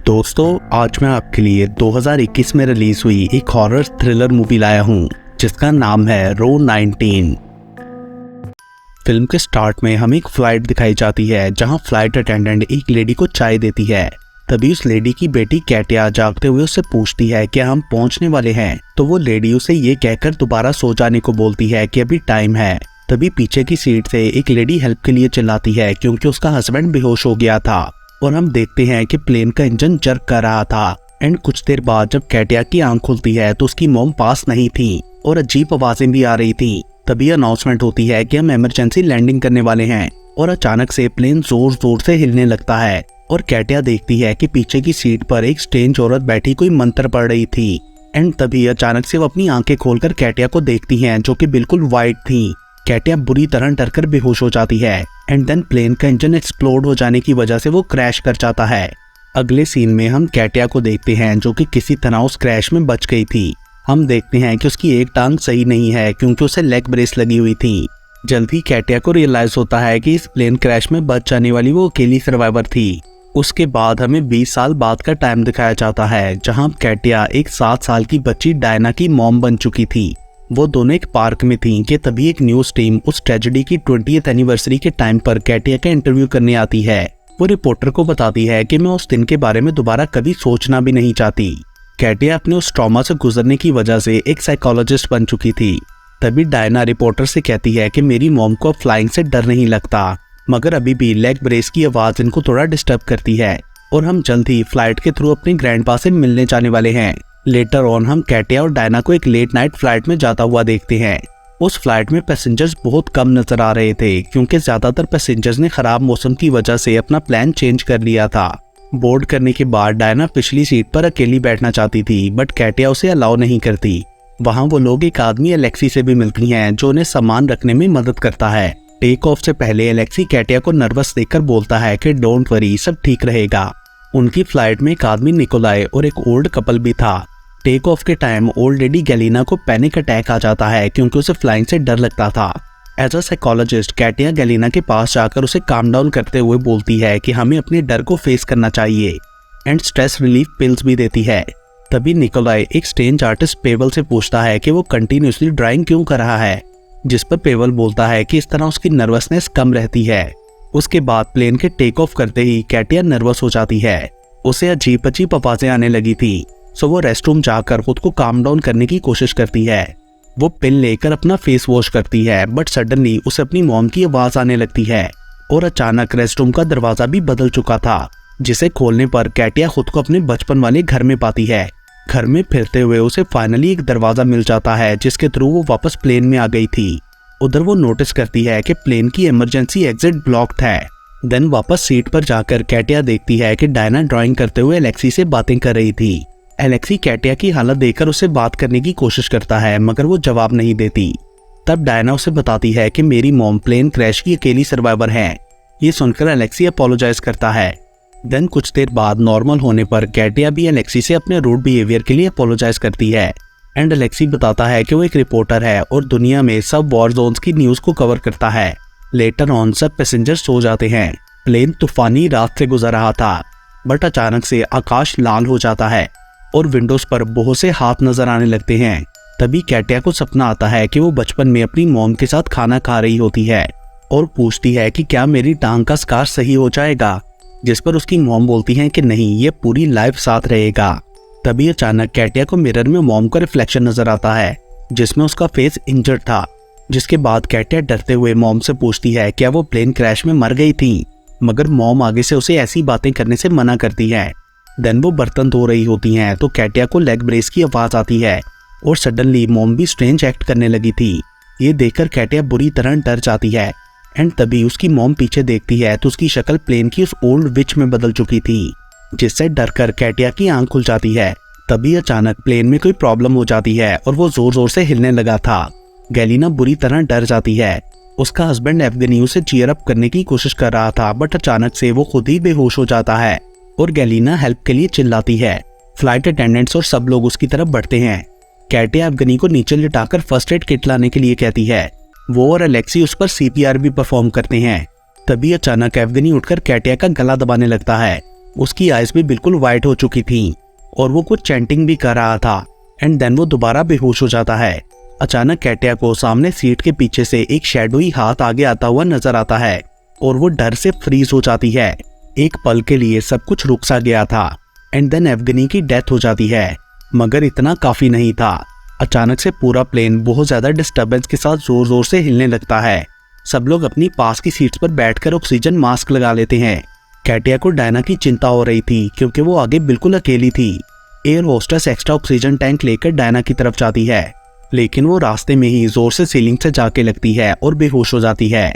दोस्तों, आज मैं आपके लिए 2021 में रिलीज हुई एक हॉरर थ्रिलर मूवी लाया हूँ जिसका नाम है रो 19। फिल्म के स्टार्ट में हमें एक फ्लाइट दिखाई जाती है जहां फ्लाइट अटेंडेंट एक लेडी को चाय देती है। तभी उस लेडी की बेटी कैटिया जागते हुए उससे पूछती है कि हम पहुंचने वाले हैं, तो वो लेडी उसे ये कहकर दोबारा सो जाने को बोलती है कि अभी टाइम है। तभी पीछे की सीट से एक लेडी हेल्प के लिए चिल्लाती है क्योंकि उसका हस्बैंड बेहोश हो गया था और हम देखते हैं कि प्लेन का इंजन जर्क कर रहा था। एंड कुछ देर बाद जब कैटिया की आंख खुलती है तो उसकी मॉम पास नहीं थी और अजीब आवाजें भी आ रही थी। तभी अनाउंसमेंट होती है कि हम इमरजेंसी लैंडिंग करने वाले हैं और अचानक से प्लेन जोर जोर से हिलने लगता है और कैटिया देखती है कि पीछे की सीट पर एक स्ट्रेंज औरत बैठी कोई मंत्र पढ़ रही थी। एंड तभी अचानक से वो अपनी आंखें खोलकर कैटिया को देखती हैं जो कि बिल्कुल वाइट थी। कैटिया बुरी तरह डरकर बेहोश हो जाती है एंड देन प्लेन का इंजन एक्सप्लोड हो जाने की वजह से वो क्रैश कर जाता है। अगले सीन में हम कैटिया को देखते हैं जो कि किसी तरह उस क्रैश में बच गई थी। हम देखते हैं कि उसकी एक टांग सही नहीं है क्योंकि उसे लेग ब्रेस लगी हुई थी। जल्दी कैटिया को रियलाइज होता है कि इस प्लेन क्रैश में बच जाने वाली वो अकेली सर्वाइवर थी। उसके बाद हमें 20 साल बाद का टाइम दिखाया जाता है जहां कैटिया एक 7 साल की बच्ची डायना की मॉम बन चुकी थी। वो दोनों एक पार्क में थीं कि तभी एक न्यूज टीम उस ट्रेजेडी की 20th एनिवर्सरी के टाइम पर कैटिया का इंटरव्यू करने आती है। वो रिपोर्टर को बताती है कि मैं उस दिन के बारे में दोबारा कभी सोचना भी नहीं चाहती। कैटिया अपने उस ट्रॉमा से गुजरने की वजह से एक साइकोलॉजिस्ट बन चुकी थी। तभी डायना रिपोर्टर से कहती है कि मेरी मॉम को फ्लाइंग से डर नहीं लगता, मगर अभी भी लेग ब्रेस की आवाज इनको थोड़ा डिस्टर्ब करती है और हम जल्द ही फ्लाइट के थ्रू अपने ग्रैंडपा से मिलने जाने वाले हैं। लेटर ऑन हम कैटिया और डायना को एक लेट नाइट फ्लाइट में जाता हुआ देखते हैं। उस फ्लाइट में पैसेंजर्स बहुत कम नजर आ रहे थे क्योंकि ज्यादातर पैसेंजर्स ने खराब मौसम की वजह से अपना प्लान चेंज कर लिया था। बोर्ड करने के बाद डायना पिछली सीट पर अकेली बैठना चाहती थी बट कैटिया उसे अलाउ नहीं करती। वहाँ वो लोग एक आदमी एलेक्सी से भी मिलती हैं जो उन्हें सामान रखने में मदद करता है। टेक ऑफ से पहले एलेक्सी कैटिया को नर्वस देखकर बोलता है कि डोंट वरी, सब ठीक रहेगा। उनकी फ्लाइट में एक आदमी निकोलाई और एक ओल्ड कपल भी था। टेक ऑफ के टाइम ओल्ड लेडी गैलिना को पैनिक अटैक आ जाता है क्योंकि उसे फ्लाइंग से डर लगता था। As a psychologist Katia Galina के पास जाकर उसे काम डाउन करते हुए बोलती है कि हमें अपने डर को फेस करना चाहिए एंड स्ट्रेस रिलीफ पिल्स भी देती है। तभी निकोलाई एक स्ट्रेंज आर्टिस्ट पेवल से पूछता है कि वो कंटिन्यूसली ड्राइंग क्यों कर रहा है, जिस पर पेवल बोलता है कि इस तरह उसकी नर्वसनेस कम रहती है। उसके बाद प्लेन के टेक ऑफ करते ही कैटिया नर्वस हो जाती है। उसे अजीब अजीब आवाजें आने लगी थी, सो वो रेस्टरूम जाकर खुद को काम डाउन करने की कोशिश करती है। वो पिल लेकर अपना फेस वॉश करती है बट सडनली उसे अपनी मॉम की आवाज आने लगती है और अचानक रेस्टरूम का दरवाजा भी बदल चुका था, जिसे खोलने पर कैटिया खुद को अपने बचपन वाले घर में पाती है। घर में फिरते हुए उसे फाइनली एक दरवाजा मिल जाता है जिसके थ्रू वो वापस प्लेन में आ गई थी। उधर वो नोटिस करती है कि प्लेन की इमरजेंसी एग्जिट ब्लॉक्ड है। देन वापस सीट पर जाकर कैटिया देखती है कि डायना ड्राइंग करते हुए एलेक्सी से बातें कर रही थी। एलेक्सी कैटिया की हालत देखकर उससे बात करने की कोशिश करता है मगर वो जवाब नहीं देती। तब डायना उसे बताती है कि मेरी मॉम प्लेन क्रैश की अकेली सर्वाइवर है। ये सुनकर एलेक्सी अपोलोजाइज करता है। देन कुछ देर बाद नॉर्मल होने पर कैटिया भी एलेक्सी से अपने रूड बिहेवियर के लिए अपोलोजाइज करती है एंड एलेक्सी बताता है कि वो एक रिपोर्टर है और दुनिया में सब वॉर जोन्स की न्यूज को कवर करता है। लेटर ऑन सब पैसेंजर सो जाते हैं। प्लेन तूफानी रात से गुजर रहा था बट अचानक से आकाश लाल हो जाता है और विंडोज पर बहुत से हाथ नजर आने लगते हैं। तभी कैटिया को सपना आता है कि वो बचपन में अपनी मॉम के साथ खाना खा रही होती है और पूछती है कि क्या मेरी टांग का स्कार सही हो जाएगा, जिस पर उसकी मॉम बोलती है कि नहीं, ये पूरी लाइफ साथ रहेगा। तभी अचानक कैटिया को मिरर में मॉम का रिफ्लेक्शन नजर आता है जिसमें उसका फेस इंजर्ड था। जिसके बाद कैटिया डरते हुए मॉम से पूछती है क्या वो प्लेन क्रैश में मर गई थी, मगर मॉम आगे से उसे ऐसी बातें करने से मना करती है। देन वो बर्तन धो रही होती हैं तो कैटिया को लेग ब्रेस की आवाज आती है और सडनली मॉम भी स्ट्रेंज एक्ट करने लगी थी। ये देखकर कैटिया बुरी तरह डर जाती है एंड तभी उसकी मॉम पीछे देखती है तो उसकी शक्ल प्लेन की उस ओल्ड विच में बदल चुकी थी, जिससे डरकर कैटिया की आंख खुल जाती है। तभी अचानक प्लेन में कोई प्रॉब्लम हो जाती है और वो जोर जोर से हिलने लगा था। गैलिना बुरी तरह डर जाती है। उसका हस्बैंड एवगनी उसे चीयर अप करने की कोशिश कर रहा था बट अचानक से वो खुद ही बेहोश हो जाता है और गैलिना हेल्प के लिए चिल्लाती है। फ्लाइट अटेंडेंट्स और सब लोग उसकी तरफ बढ़ते हैं। कैटिया एवगनी को नीचे लिटाकर फर्स्ट एड किट लाने के लिए कहती है। वो और एलेक्सी उस पर CPR भी परफॉर्म करते हैं। तभी अचानक एवगनी उठकर कैटिया का गला दबाने लगता है उसकी आइज भी बिल्कुल वाइट हो चुकी थी और वो कुछ चैंटिंग भी कर रहा था। एंड देन वो दोबारा बेहोश हो जाता है। अचानक कैटिया को सामने सीट के पीछे से एक शैडोई हाथ आगे आता हुआ नजर आता है और वो डर से फ्रीज हो जाती है। एक पल के लिए सब कुछ रुक सा गया था एंड देन एवगनी की डेथ हो जाती है, मगर इतना काफी नहीं था। अचानक से पूरा प्लेन बहुत ज्यादा डिस्टर्बेंस के साथ जोर जोर से हिलने लगता है। सब लोग अपनी पास की सीट्स पर बैठकर ऑक्सीजन मास्क लगा लेते हैं। कैटिया को डायना की चिंता हो रही थी क्योंकि वो आगे बिल्कुल अकेली थी। Air hostess extra oxygen tank लेकर डायना की तरफ जाती है, लेकिन वो रास्ते में ही जोर से सीलिंग से जाके लगती है और बेहोश हो जाती है।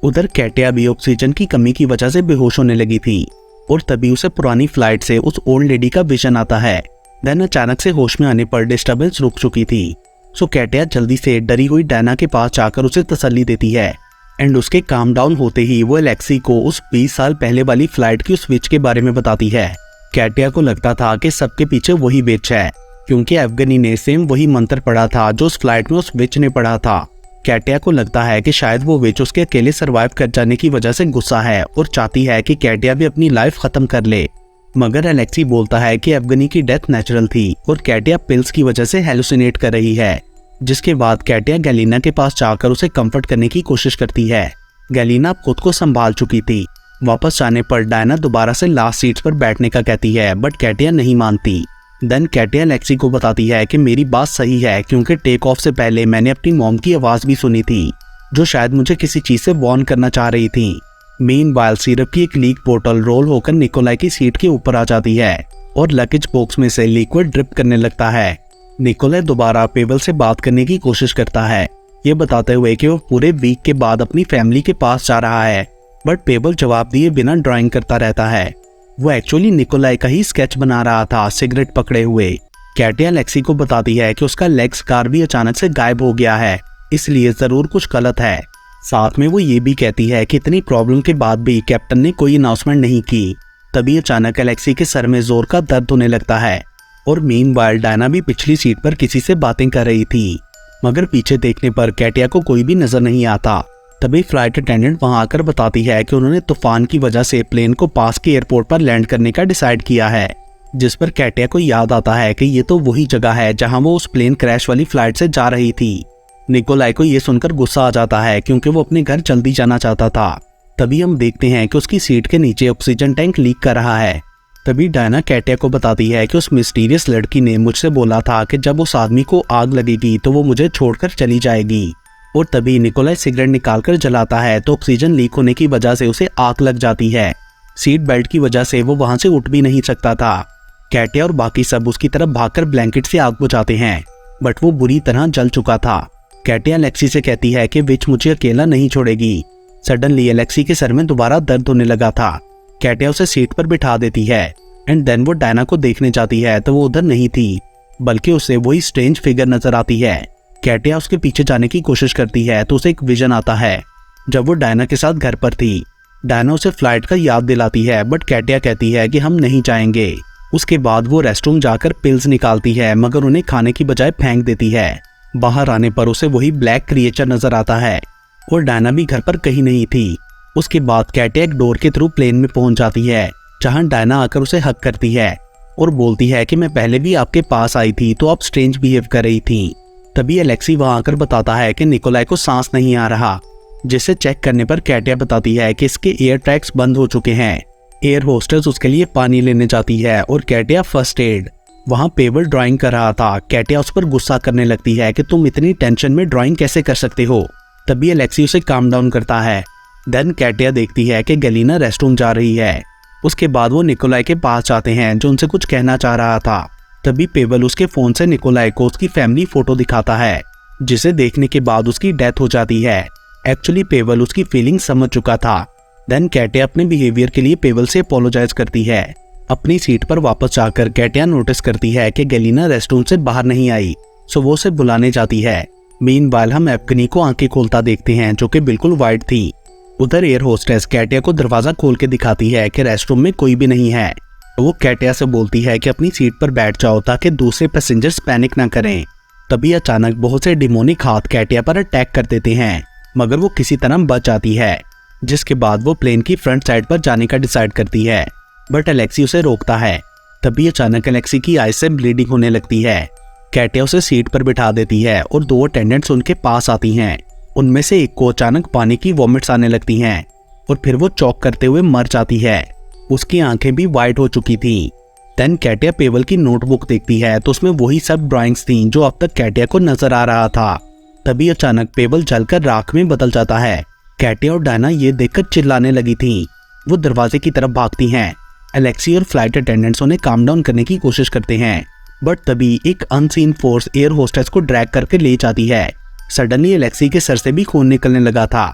उधर कैटिया भी ऑक्सीजन की कमी की वजह से बेहोश होने लगी थी और तभी उसे पुरानी फ्लाइट से उस ओल्ड लेडी का विजन आता है। देन अचानक से होश में आने पर डिस्टर्बेंस रुक चुकी थी। सो कैटिया जल्दी से डरी हुई डायना के पास जाकर उसे तसल्ली देती है एंड उसके काम डाउन होते ही वो एलेक्सी को उस 20 साल पहले वाली फ्लाइट की उस विच के बारे में बताती है। कैटिया को लगता था कि सबके पीछे वही विच है, क्योंकि एवगनी ने सेम वही मंत्र पढ़ा था जो उस फ्लाइट में उस विच ने पढ़ा था। कैटिया को लगता है कि शायद वो विच उसके अकेले सरवाइव कर जाने की वजह से गुस्सा है और चाहती है कि कैटिया भी अपनी लाइफ खत्म कर ले, मगर एलेक्सी बोलता है कि एवगनी की डेथ नेचुरल थी और कैटिया पिल्स की वजह से हेलुसिनेट कर रही है। जिसके बाद कैटिया गैलिना के पास जाकर उसे कंफर्ट करने की कोशिश करती है। गैलिना खुद को संभाल चुकी थी। वापस जाने पर डायना दोबारा से लास्ट सीट पर बैठने का कहती है, बट कैटिया नहीं मानती। देन कैटिया एलेक्सी को बताती है कि मेरी बात सही है, क्योंकि टेक ऑफ से पहले मैंने अपनी मॉम की आवाज भी सुनी थी जो शायद मुझे किसी चीज से वार्न करना चाह रही थी। मीनवाइल सिरप की एक लीक बोतल रोल होकर निकोलाई की सीट के ऊपर आ जाती है और लगेज बॉक्स में से लिक्विड ड्रिप करने लगता है। निकोलाई दोबारा पेबल से बात करने की कोशिश करता है, ये बताते हुए कि वो पूरे वीक के बाद अपनी फैमिली के पास जा रहा है, बट पेबल जवाब दिए बिना ड्राइंग करता रहता है। वो एक्चुअली निकोलाई का ही स्केच बना रहा था सिगरेट पकड़े हुए। कैटिया एलेक्सी को बताती है कि उसका लेग स्कार भी अचानक से गायब हो गया है, इसलिए जरूर कुछ गलत है। साथ में वो ये भी कहती है कि इतनी प्रॉब्लम के बाद भी कैप्टन ने कोई अनाउंसमेंट नहीं की। तभी अचानक एलेक्सी के सर में जोर का दर्द होने लगता है और मीनवाइल डायना भी पिछली सीट पर किसी से बातें कर रही थी, मगर पीछे देखने पर कैटिया को कोई भी नजर नहीं आता। तभी फ्लाइट अटेंडेंट वहां आकर बताती है कि उन्होंने तूफान की वजह से प्लेन को पास के एयरपोर्ट पर लैंड करने का डिसाइड किया है, जिस पर कैटिया को याद आता है कि ये तो वही जगह है जहां वो उस प्लेन क्रैश वाली फ्लाइट से जा रही थी। निकोलाई को ये सुनकर गुस्सा आ जाता है क्योंकि वो अपने घर जल्दी जाना चाहता था। तभी हम देखते हैं कि उसकी सीट के नीचे ऑक्सीजन टैंक लीक कर रहा है। तभी डायना कैटिया को बताती है कि उस मिस्टीरियस लड़की ने मुझसे बोला था कि जब उस आदमी को आग लगेगी तो वो मुझे छोड़कर चली जाएगी। और तभी निकोलाई सिगरेट निकालकर जलाता है तो ऑक्सीजन लीक होने की वजह से उसे आग लग जाती है। सीट बेल्ट की वजह से वो वहां से उठ भी नहीं सकता था। कैटिया और बाकी सब उसकी तरफ भागकर ब्लैंकेट से आग बुझाते हैं, बट वो बुरी तरह जल चुका था। कैटिया एलेक्सी से कहती है कि विच मुझे अकेला नहीं छोड़ेगी। सडनली एलेक्सी के सर में दोबारा दर्द होने लगा था। कैटिया उसे सीट पर बिठा देती है एंड देन वो डायना को देखने जाती है तो वो उधर नहीं थी, बल्कि उसे वही स्ट्रेंज फिगर नजर आती है। कैटिया उसके पीछे जाने की कोशिश करती है तो उसे एक विजन आता है जब वो डायना के साथ घर पर थी। डायना उसे फ्लाइट का याद दिलाती है, बट कैटिया कहती है कि हम नहीं जाएंगे। उसके बाद वो रेस्टरूम जाकर पिल्स निकालती है, मगर उन्हें खाने की बजाय फेंक देती है। बाहर आने पर उसे वही ब्लैक क्रिएचर नजर आता है और डायना भी घर पर कहीं नहीं थी। उसके बाद कैटिया एक डोर के थ्रू प्लेन में पहुंच जाती है, जहां डायना आकर उसे हक करती है और बोलती है कि मैं पहले भी आपके पास आई थी तो आप स्ट्रेंज बिहेव कर रही थी। तभी एलेक्सी वहां आकर बताता है कि निकोलाई को सांस नहीं आ रहा, जिसे चेक करने पर कैटिया बताती है कि इसके एयर ट्रैक्स बंद हो चुके हैं। एयर होस्टेस उसके लिए पानी लेने जाती है और कैटिया फर्स्ट एड वहां पेबल ड्राइंग कर रहा था। कैटिया उस पर गुस्सा करने लगती है कि तुम इतनी टेंशन में ड्राइंग कैसे कर सकते हो। तभी एलेक्सी उसे काम डाउन करता है। देन कैटिया देखती है कि गैलिना रेस्टरूम जा रही है। उसके बाद वो निकोलाई के पास जाते हैं जो उनसे कुछ कहना चाह रहा था। तभी पेबल उसके फोन से निकोलाई को उसकी फैमिली फोटो दिखाता है, जिसे देखने के बाद उसकी डेथ हो जाती है। एक्चुअली पेबल उसकी फीलिंग समझ चुका था। देन कैटिया अपने बिहेवियर के लिए पेबल से अपोलोजाइज करती है। अपनी सीट पर वापस जाकर कैटिया नोटिस करती है कि गैलिना रेस्टरूम से बाहर नहीं आई, सो वो उसे बुलाने जाती है। मीनवाइल हम एवगनी को आंखें खोलता देखते हैं जो कि बिल्कुल वाइट थी। उधर एयर होस्टेस कैटिया को दरवाजा खोल के दिखाती है कि रेस्टरूम में कोई भी नहीं है। वो कैटिया से बोलती है कि अपनी सीट पर बैठ जाओ ताकि दूसरे पैसेंजर्स पैनिक ना करें। तभी अचानक बहुत से डिमोनिक हाथ कैटिया पर अटैक कर देते हैं, मगर वो किसी तरह बच जाती है, जिसके बाद वो प्लेन की फ्रंट साइड पर जाने का डिसाइड करती है। बट एलेक्सी उसे रोकता है। तभी अचानक एलेक्सी की आई से ब्लीडिंग होने लगती है। कैटिया उसे सीट पर बिठा देती है और 2 अटेंडेंट्स उनके पास आती हैं। उनमें से एक को अचानक पानी की वॉमिट्स आने लगती हैं और फिर वो चौक करते हुए मर जाती है। उसकी आंखें भी वाइट हो चुकी थी। देन कैटिया पेबल की नोटबुक देखती है तो उसमें वही सब ड्राइंग्स थी जो अब तक कैटिया को नजर आ रहा था। तभी अचानक पेबल जलकर राख में बदल जाता है। कैटिया और डायना ये देखकर चिल्लाने लगी थी। वो दरवाजे की तरफ भागती हैं। एलेक्सी और फ्लाइट अटेंडेंट्स उन्हें काम डाउन करने की कोशिश करते हैं, बट तभी एक अनसीन फोर्स एयर होस्टेस को ड्रैग करके ले जाती है। सडनली एलेक्सी के सर से भी खून निकलने लगा था।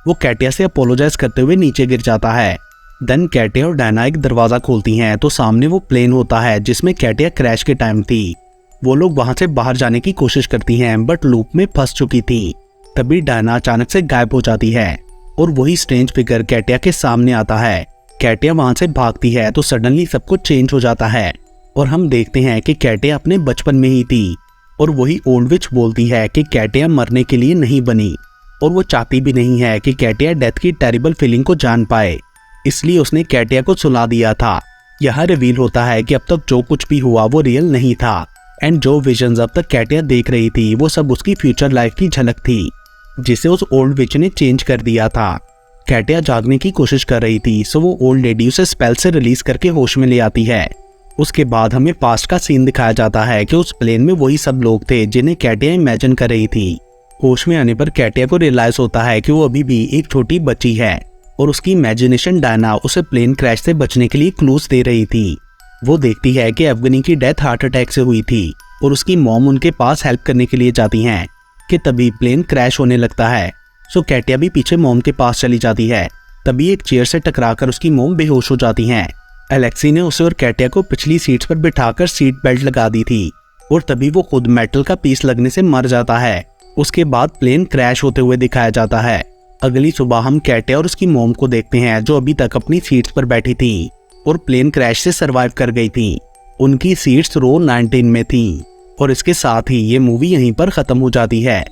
वो कैटिया से अपोलोजाइज करते हुए नीचे गिर जाता है। देन कैटिया और डायना एक दरवाजा खोलती हैं तो सामने वो प्लेन होता है जिसमें कैटिया क्रैश के टाइम थी। वो लोग वहां से बाहर जाने की कोशिश करती हैं बट लूप में फंस चुकी थी। तभी डायना अचानक से गायब हो जाती है और वही स्ट्रेंज फिगर कैटिया के सामने आता है। कैटिया वहां से भागती है तो सडनली सब कुछ चेंज हो जाता है और हम देखते हैं कि कैटिया अपने बचपन में ही थी और वही ओल्ड विच बोलती है कि कैटिया मरने के लिए नहीं बनी और वो चाहती भी नहीं है कि कैटिया डेथ की टेरिबल फीलिंग को जान पाए, इसलिए उसने कैटिया को सुला दिया था। यह रिवील होता है कि अब तक जो कुछ भी हुआ वो रियल नहीं था एंड जो विजन्स अब तक कैटिया देख रही थी वो सब उसकी फ्यूचर लाइफ की झलक थी जिसे उस ओल्ड विच ने चेंज कर दिया था। कैटिया जागने की कोशिश कर रही थी सो वो ओल्ड लेडी उसे स्पेल से रिलीज करके होश में ले आती है। उसके बाद हमें पास्ट का सीन दिखाया जाता है कि उस प्लेन में वही सब लोग थे जिन्हें कैटिया इमेजिन कर रही थी। होश में आने पर कैटिया को रियलाइज होता है कि वो अभी भी एक छोटी बच्ची है और उसकी इमेजिनेशन डायना उसे प्लेन क्रैश से बचने के लिए क्लूज दे रही थी। वो देखती है कि अफगनी की डेथ हार्ट अटैक से हुई थी और उसकी मॉम उनके पास हेल्प करने के लिए जाती हैं कि तभी प्लेन क्रैश होने लगता है। सो कैटिया भी पीछे मॉम के पास चली जाती है। तभी एक चेयर से टकराकर उसकी मॉम बेहोश हो जाती हैं। एलेक्सी ने उसे और कैटिया को पिछली सीट्स पर बिठाकर सीट बेल्ट लगा दी थी और तभी वो खुद मेटल का पीस लगने से मर जाता है। उसके बाद प्लेन क्रैश होते हुए दिखाया जाता है। अगली सुबह हम कैटिया और उसकी मॉम को देखते हैं जो अभी तक अपनी सीट्स पर बैठी थी और प्लेन क्रैश से सरवाइव कर गई थी। उनकी सीट्स रो 19 में थी और इसके साथ ही ये मूवी यहीं पर खत्म हो जाती है।